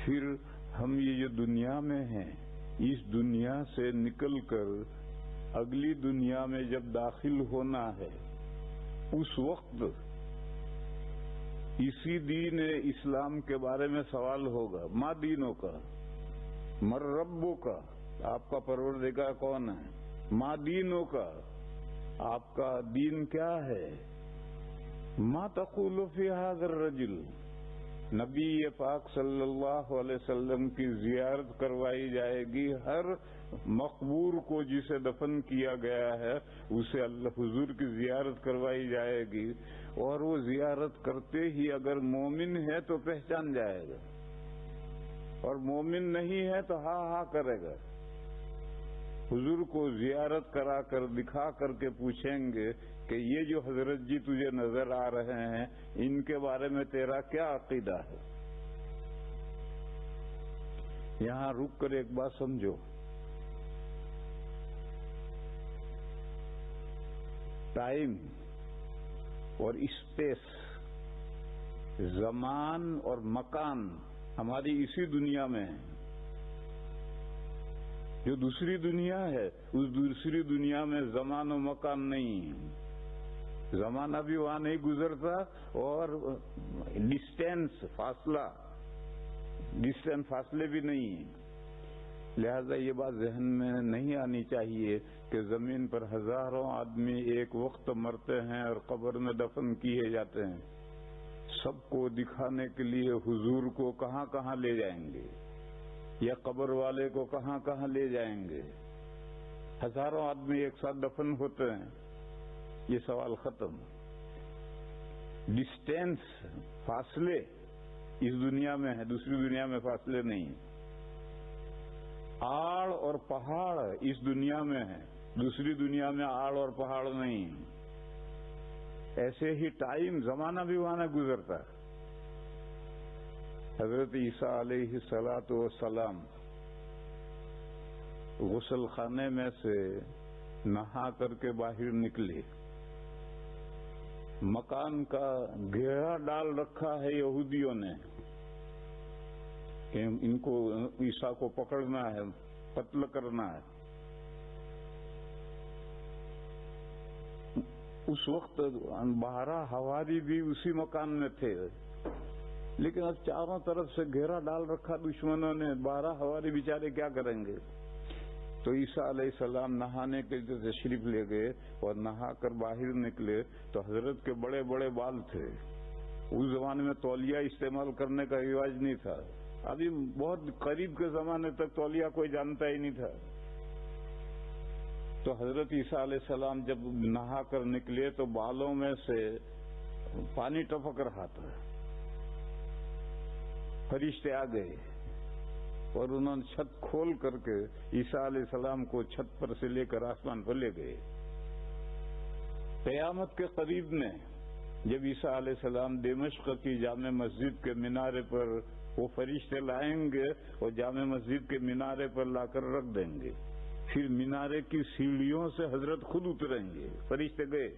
پھر ہم یہ جو دنیا میں ہیں، اس دنیا سے نکل کر اگلی دنیا میں جب داخل ہونا ہے، اس وقت اسی دین اسلام کے بارے میں سوال ہوگا۔ ما دینوں کا، مر ربوں کا، آپ کا پروردگار کون ہے؟ ما دینوں کا، آپ کا دین کیا ہے؟ ما تقول فی ھذا الرجل، نبی پاک صلی اللہ علیہ وسلم کی زیارت کروائی جائے گی۔ ہر مقبور کو جسے دفن کیا گیا ہے اسے اللہ حضور کی زیارت کروائی جائے گی، اور وہ زیارت کرتے ہی اگر مومن ہے تو پہچان جائے گا، اور مومن نہیں ہے تو ہاں ہاں کرے گا۔ حضور کو زیارت کرا کر دکھا کر کے پوچھیں گے کہ یہ جو حضرت جی تجھے نظر آ رہے ہیں ان کے بارے میں تیرا کیا عقیدہ ہے؟ یہاں رک کر ایک بات سمجھو، ٹائم اور اسپیس، زمان اور مکان ہماری اسی دنیا میں ہے۔ جو دوسری دنیا ہے اس دوسری دنیا میں زمان و مکان نہیں ہے، زمانہ بھی وہاں نہیں گزرتا، اور ڈسٹینس فاصلے بھی نہیں ہیں۔ لہذا یہ بات ذہن میں نہیں آنی چاہیے کہ زمین پر ہزاروں آدمی ایک وقت مرتے ہیں اور قبر میں دفن کیے جاتے ہیں۔ سب کو دکھانے کے لیے حضور کو کہاں کہاں لے جائیں گے، یا قبر والے کو کہاں کہاں لے جائیں گے؟ ہزاروں آدمی ایک ساتھ دفن ہوتے ہیں، یہ سوال ختم۔ ڈسٹینس، فاصلے اس دنیا میں ہے، دوسری دنیا میں فاصلے نہیں۔ آڑ اور پہاڑ اس دنیا میں ہے، دوسری دنیا میں آڑ اور پہاڑ نہیں۔ ایسے ہی ٹائم، زمانہ بھی وہاں نہ گزرتا۔ حضرت عیسیٰ علیہ السلام غسل خانے میں سے نہا کر کے باہر نکلے، مکان کا گھیرا ڈال رکھا ہے یہودیوں نے کہ ان کو، عیسیٰ کو پکڑنا ہے، قتل کرنا ہے۔ اس وقت 12 حواری بھی اسی مکان میں تھے، لیکن اب چاروں طرف سے گھیرا ڈال رکھا دشمنوں نے، 12 حواری بیچارے کیا کریں گے؟ تو عیسیٰ علیہ السلام نہانے کے لیے تشریف لے گئے، اور نہا کر باہر نکلے تو حضرت کے بڑے بڑے بال تھے۔ اس زمانے میں تولیہ استعمال کرنے کا رواج نہیں تھا، ابھی بہت قریب کے زمانے تک تولیہ کوئی جانتا ہی نہیں تھا۔ تو حضرت عیسیٰ علیہ السلام جب نہا کر نکلے تو بالوں میں سے پانی ٹپک رہا تھا۔ فرشتے آ گئے اور انہوں نے چھت کھول کر کے عیسیٰ علیہ السلام کو چھت پر سے لے کر آسمان پر لے گئے۔ قیامت کے قریب میں جب عیسیٰ علیہ السلام دمشق کی جامع مسجد کے مینارے پر وہ فرشتے لائیں گے اور جامع مسجد کے مینارے پر لا کر رکھ دیں گے، پھر مینارے کی سیڑھیوں سے حضرت خود اتریں گے، فرشتے گئے۔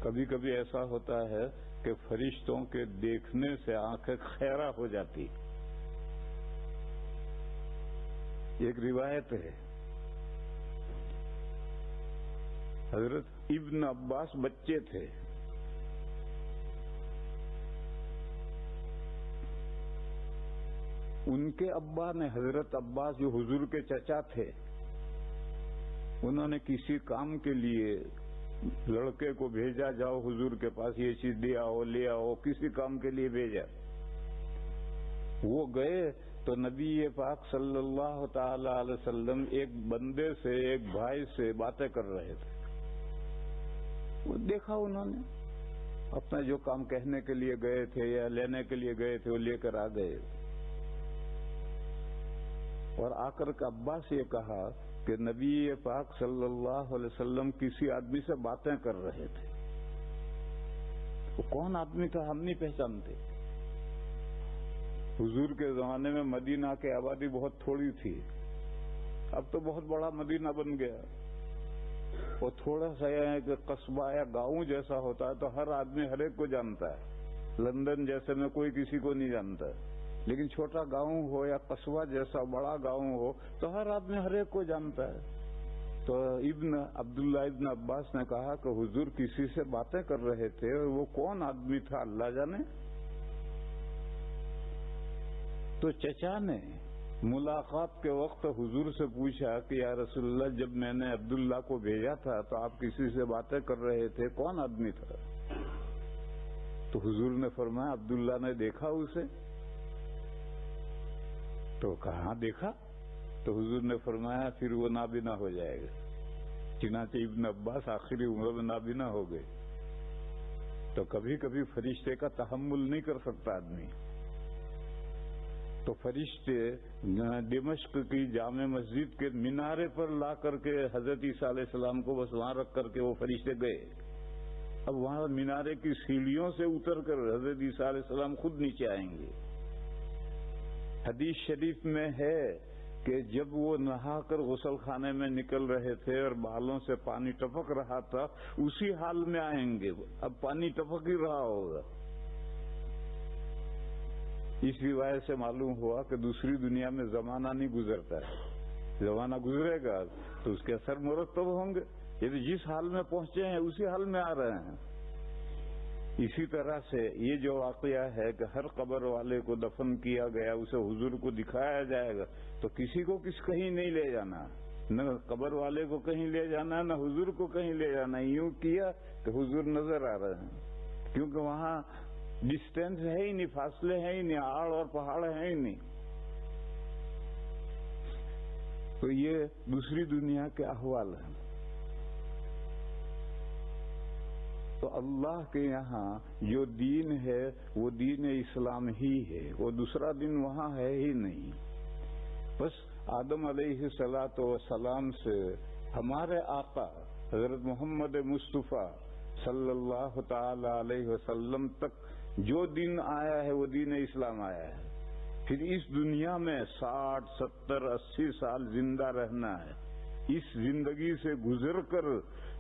کبھی کبھی ایسا ہوتا ہے کہ فرشتوں کے دیکھنے سے آنکھیں خیرہ ہو جاتی۔ ایک روایت ہے، حضرت ابن عباس بچے تھے، ان کے ابا نے، حضرت عباس جو حضور کے چچا تھے، انہوں نے کسی کام کے لیے لڑکے کو بھیجا، جاؤ حضور کے پاس یہ چیز دے آؤ، لے آؤ، کسی کام کے لیے بھیجا۔ وہ گئے تو نبی پاک صلی اللہ تعالی علیہ وسلم ایک بندے سے، ایک بھائی سے باتیں کر رہے تھے۔ وہ دیکھا انہوں نے، اپنا جو کام کہنے کے لیے گئے تھے یا لینے کے لیے گئے تھے وہ لے کر آ گئے، اور آ کر کے عباس یہ کہا کہ نبی پاک صلی اللہ علیہ وسلم کسی آدمی سے باتیں کر رہے تھے۔ وہ کون آدمی تھا ہم نہیں پہچانتے۔ حضور کے زمانے میں مدینہ کی آبادی بہت تھوڑی تھی، اب تو بہت بڑا مدینہ بن گیا۔ وہ تھوڑا سا کہ قصبہ یا گاؤں جیسا ہوتا ہے تو ہر آدمی ہر ایک کو جانتا ہے، لندن جیسے میں کوئی کسی کو نہیں جانتا، لیکن چھوٹا گاؤں ہو یا قصبہ جیسا بڑا گاؤں ہو تو ہر آدمی ہر ایک کو جانتا ہے۔ تو عبداللہ ابن عباس نے کہا کہ حضور کسی سے باتیں کر رہے تھے اور وہ کون آدمی تھا اللہ جانے۔ تو چچا نے ملاقات کے وقت حضور سے پوچھا کہ یا رسول اللہ، جب میں نے عبداللہ کو بھیجا تھا تو آپ کسی سے باتیں کر رہے تھے، کون آدمی تھا؟ تو حضور نے فرمایا عبداللہ نے دیکھا اسے؟ تو کہاں دیکھا؟ تو حضور نے فرمایا پھر وہ نابینا ہو جائے گا۔ چنانچہ ابن عباس آخری عمر میں نابینا ہو گئے۔ تو کبھی کبھی فرشتے کا تحمل نہیں کر سکتا آدمی، تو فرشتے دمشق کی جامع مسجد کے مینارے پر لا کر کے حضرت عیسیٰ علیہ السلام کو بس وہاں رکھ کر کے وہ فرشتے گئے۔ اب وہاں مینارے کی سیڑھیوں سے اتر کر حضرت عیسیٰ علیہ السلام خود نیچے آئیں گے۔ حدیث شریف میں ہے کہ جب وہ نہا کر غسل خانے میں نکل رہے تھے اور بالوں سے پانی ٹپک رہا تھا، اسی حال میں آئیں گے، اب پانی ٹپک ہی رہا ہوگا۔ اس روایت سے معلوم ہوا کہ دوسری دنیا میں زمانہ نہیں گزرتا ہے، زمانہ گزرے گا تو اس کے اثر مرتب ہوں گے، یہ جس حال میں پہنچے ہیں اسی حال میں آ رہے ہیں۔ اسی طرح سے یہ جو واقعہ ہے کہ ہر قبر والے کو دفن کیا گیا، اسے حضور کو دکھایا جائے گا، تو کسی کو کہیں نہیں لے جانا، نہ قبر والے کو کہیں لے جانا، نہ حضور کو کہیں لے جانا، یوں کیا کہ حضور نظر آ رہے ہیں، کیونکہ وہاں ڈسٹینس ہے ہی نہیں، فاصلے ہیں ہی نہیں، آڑ اور پہاڑ ہیں ہی نہیں۔ تو یہ دوسری دنیا کے احوال ہیں۔ تو اللہ کے یہاں جو دین ہے وہ دین اسلام ہی ہے، وہ دوسرا دین وہاں ہے ہی نہیں۔ بس آدم علیہ الصلوۃ والسلام سے ہمارے آقا حضرت محمد مصطفیٰ صلی اللہ تعالی علیہ وسلم تک جو دین آیا ہے وہ دین اسلام آیا ہے۔ پھر اس دنیا میں 60 70 80 سال زندہ رہنا ہے۔ اس زندگی سے گزر کر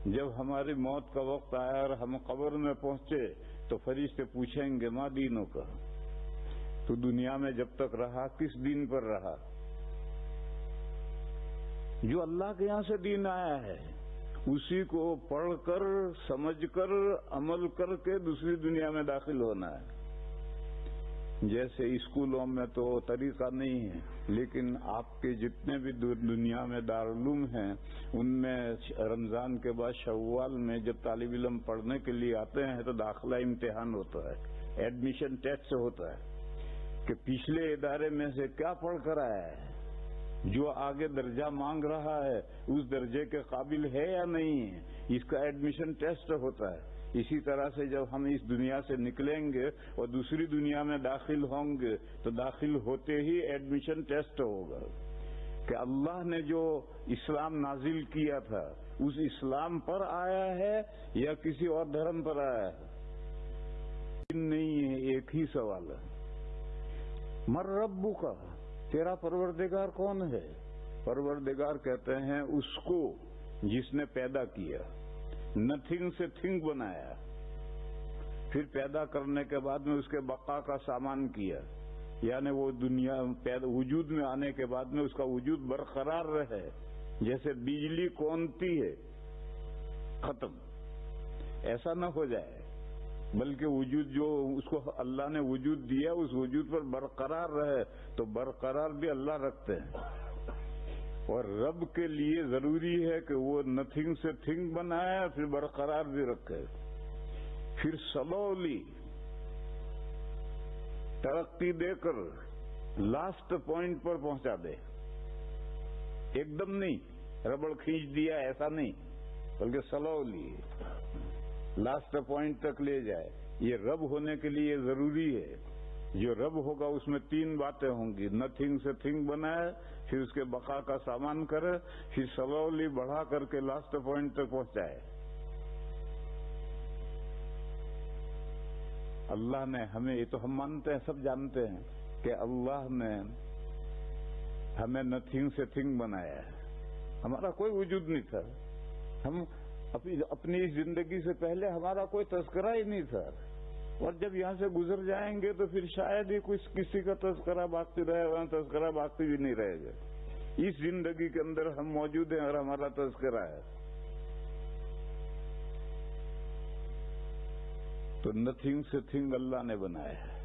جب ہماری موت کا وقت آیا اور ہم قبر میں پہنچے تو فرشتے پوچھیں گے ما دینوں کا، تو دنیا میں جب تک رہا کس دین پر رہا؟ جو اللہ کے یہاں سے دین آیا ہے اسی کو پڑھ کر سمجھ کر عمل کر کے دوسری دنیا میں داخل ہونا ہے۔ جیسے اسکولوں میں تو طریقہ نہیں ہے، لیکن آپ کے جتنے بھی دنیا میں دارالعلوم ہیں ان میں رمضان کے بعد شوال میں جب طالب علم پڑھنے کے لیے آتے ہیں تو داخلہ امتحان ہوتا ہے، ایڈمیشن ٹیسٹ ہوتا ہے کہ پچھلے ادارے میں سے کیا پڑھ کر آیا ہے، جو آگے درجہ مانگ رہا ہے اس درجے کے قابل ہے یا نہیں ہے، اس کا ایڈمیشن ٹیسٹ ہوتا ہے۔ اسی طرح سے جب ہم اس دنیا سے نکلیں گے اور دوسری دنیا میں داخل ہوں گے تو داخل ہوتے ہی ایڈمیشن ٹیسٹ ہوگا کہ اللہ نے جو اسلام نازل کیا تھا اس اسلام پر آیا ہے یا کسی اور دھرم پر آیا ہے۔ نہیں ہے، ایک ہی سوال ہے، مر ربک کا، تیرا پروردگار کون ہے؟ پروردگار کہتے ہیں اس کو جس نے پیدا کیا، نتھنگ سے تھنگ بنایا، پھر پیدا کرنے کے بعد میں اس کے بقا کا سامان کیا، یعنی وہ دنیا وجود میں آنے کے بعد میں اس کا وجود برقرار رہے، جیسے بجلی کونتی ہے ختم، ایسا نہ ہو جائے، بلکہ وجود جو اس کو اللہ نے وجود دیا اس وجود پر برقرار رہے، تو برقرار بھی اللہ رکھتے ہیں۔ اور رب کے لیے ضروری ہے کہ وہ نتھنگ سے تھنگ بنائے پھر برقرار بھی رکھے، پھر سلولی ترقی دے کر لاسٹ پوائنٹ پر پہنچا دے، ایک دم نہیں ربڑ کھینچ دیا ایسا نہیں، بلکہ سلولی لاسٹ پوائنٹ تک لے جائے۔ یہ رب ہونے کے لیے ضروری ہے، جو رب ہوگا اس میں 3 باتیں ہوں گی، نتھنگ سے تھنگ بنائے، پھر اس کے بقا کا سامان کرے، پھر سلولی بڑھا کر کے لاسٹ پوائنٹ تک پہنچائے۔ اللہ نے ہمیں، یہ تو ہم مانتے ہیں، سب جانتے ہیں کہ اللہ نے ہمیں نتھنگ سے تھنگ بنایا ہے، ہمارا کوئی وجود نہیں تھا، ہم اپنی اس زندگی سے پہلے ہمارا کوئی تذکرہ ہی نہیں تھا، اور جب یہاں سے گزر جائیں گے تو پھر شاید ہی کسی کا تذکرہ باقی رہے گا، تذکرہ باقی بھی نہیں رہے گا۔ اس زندگی کے اندر ہم موجود ہیں اور ہمارا تذکرہ ہے۔ تو نتھنگ سے تھنگ اللہ نے بنایا ہے۔